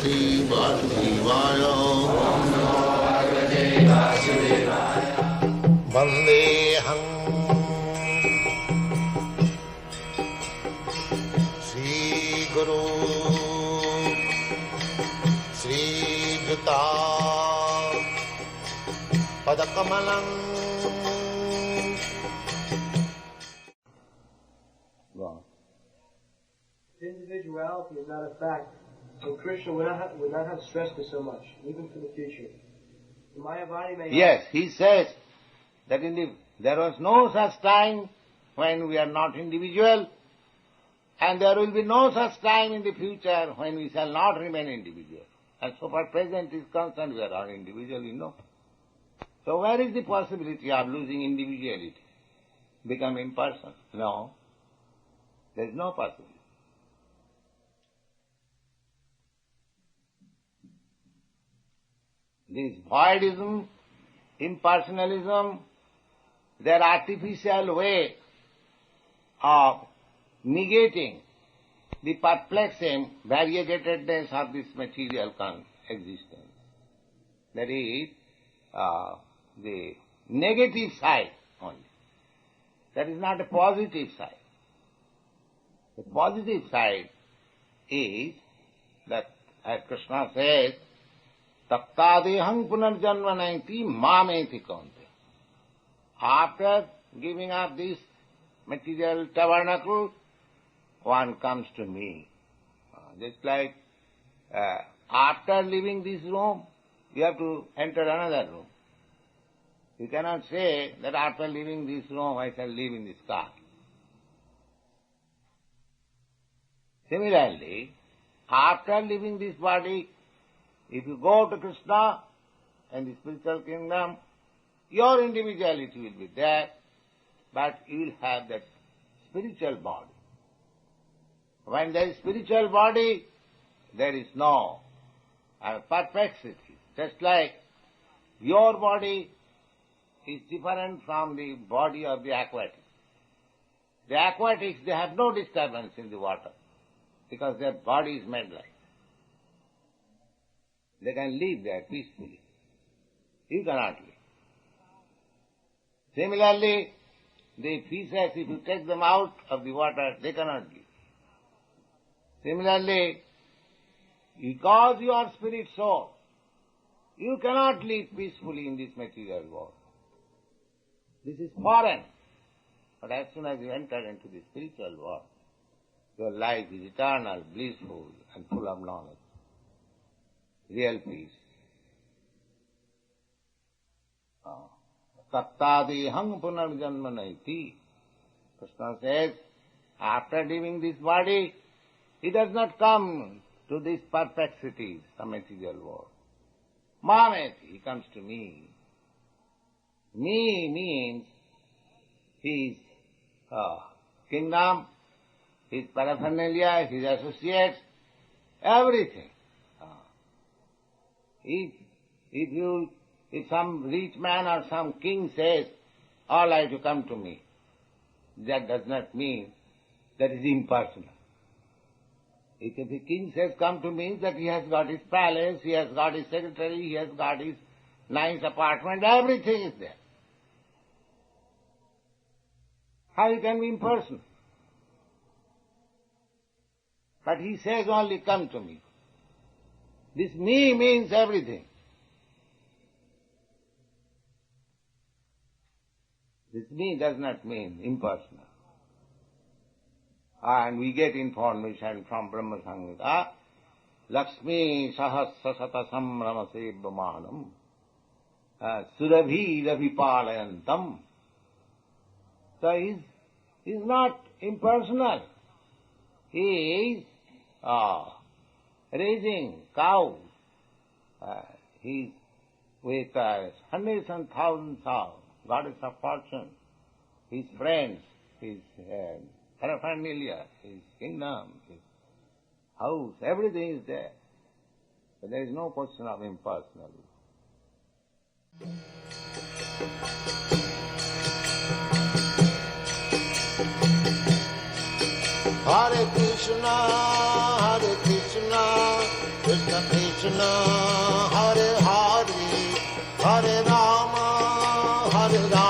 भगवते वासुदेवाय। वन्देऽहं श्रीगुरो श्रीयुता पदकमलं। Individuality is not a fact, and Krishna would not have stressed it so much, even for the future. The Mayavadi may Yes, he says that there was no such time when we are not individual, and there will be no such time in the future when we shall not remain individual. And so far present is concerned, we are all individual, you know. So where is the possibility of losing individuality, become impersonal? No, there is no possibility. This voidism, impersonalism, their artificial way of negating the perplexing variegatedness of this material existence. That is the negative side only. That is not a positive side. The positive side is that, as Krishna says, Taptadeham punarjanma naiti mameti kaunte. After giving up this material tabernacle, one comes to me. Just like after leaving this room, you have to enter another room. You cannot say that after leaving this room, I shall live in this car. Similarly, after leaving this body, if you go to Krishna and the spiritual kingdom, your individuality will be there, but you will have that spiritual body. When there is spiritual body, there is no perplexity. Just like your body is different from the body of the aquatics. The aquatics, they have no disturbance in the water because their body is made like. They can live there peacefully. You cannot live. Similarly, the fishes, if you take them out of the water, they cannot live. Similarly, because you are spirit soul, you cannot live peacefully in this material world. This is foreign. But as soon as you enter into the spiritual world, your life is eternal, blissful, and full of knowledge. Real peace. Tattadeham punarjanma naiti. Krishna says, after leaving this body, he does not come to these perplexities, the material world. Mameti, he comes to me. Me means his kingdom, his paraphernalia, his associates, everything. If some rich man or some king says, all are to come to me, that does not mean that is impersonal. If the king says, come to me, that he has got his palace, he has got his secretary, he has got his nice apartment, everything is there. How he can be impersonal? But he says only, come to me. This me means everything. This me does not mean impersonal. And we get information from Brahma Samhita, Lakshmi sahasra sata samrama sevvamanam surabhi ravipalayantam. So he is not impersonal. He is raising cows. He is with hundreds and thousands of goddess of fortune, his friends, his paraphernalia, his kingdom, his house, everything is there. But there is no question of impersonalism. Hare Krishna, Krishna Krishna, Hare Hare, Hare Rama, Hare Rama.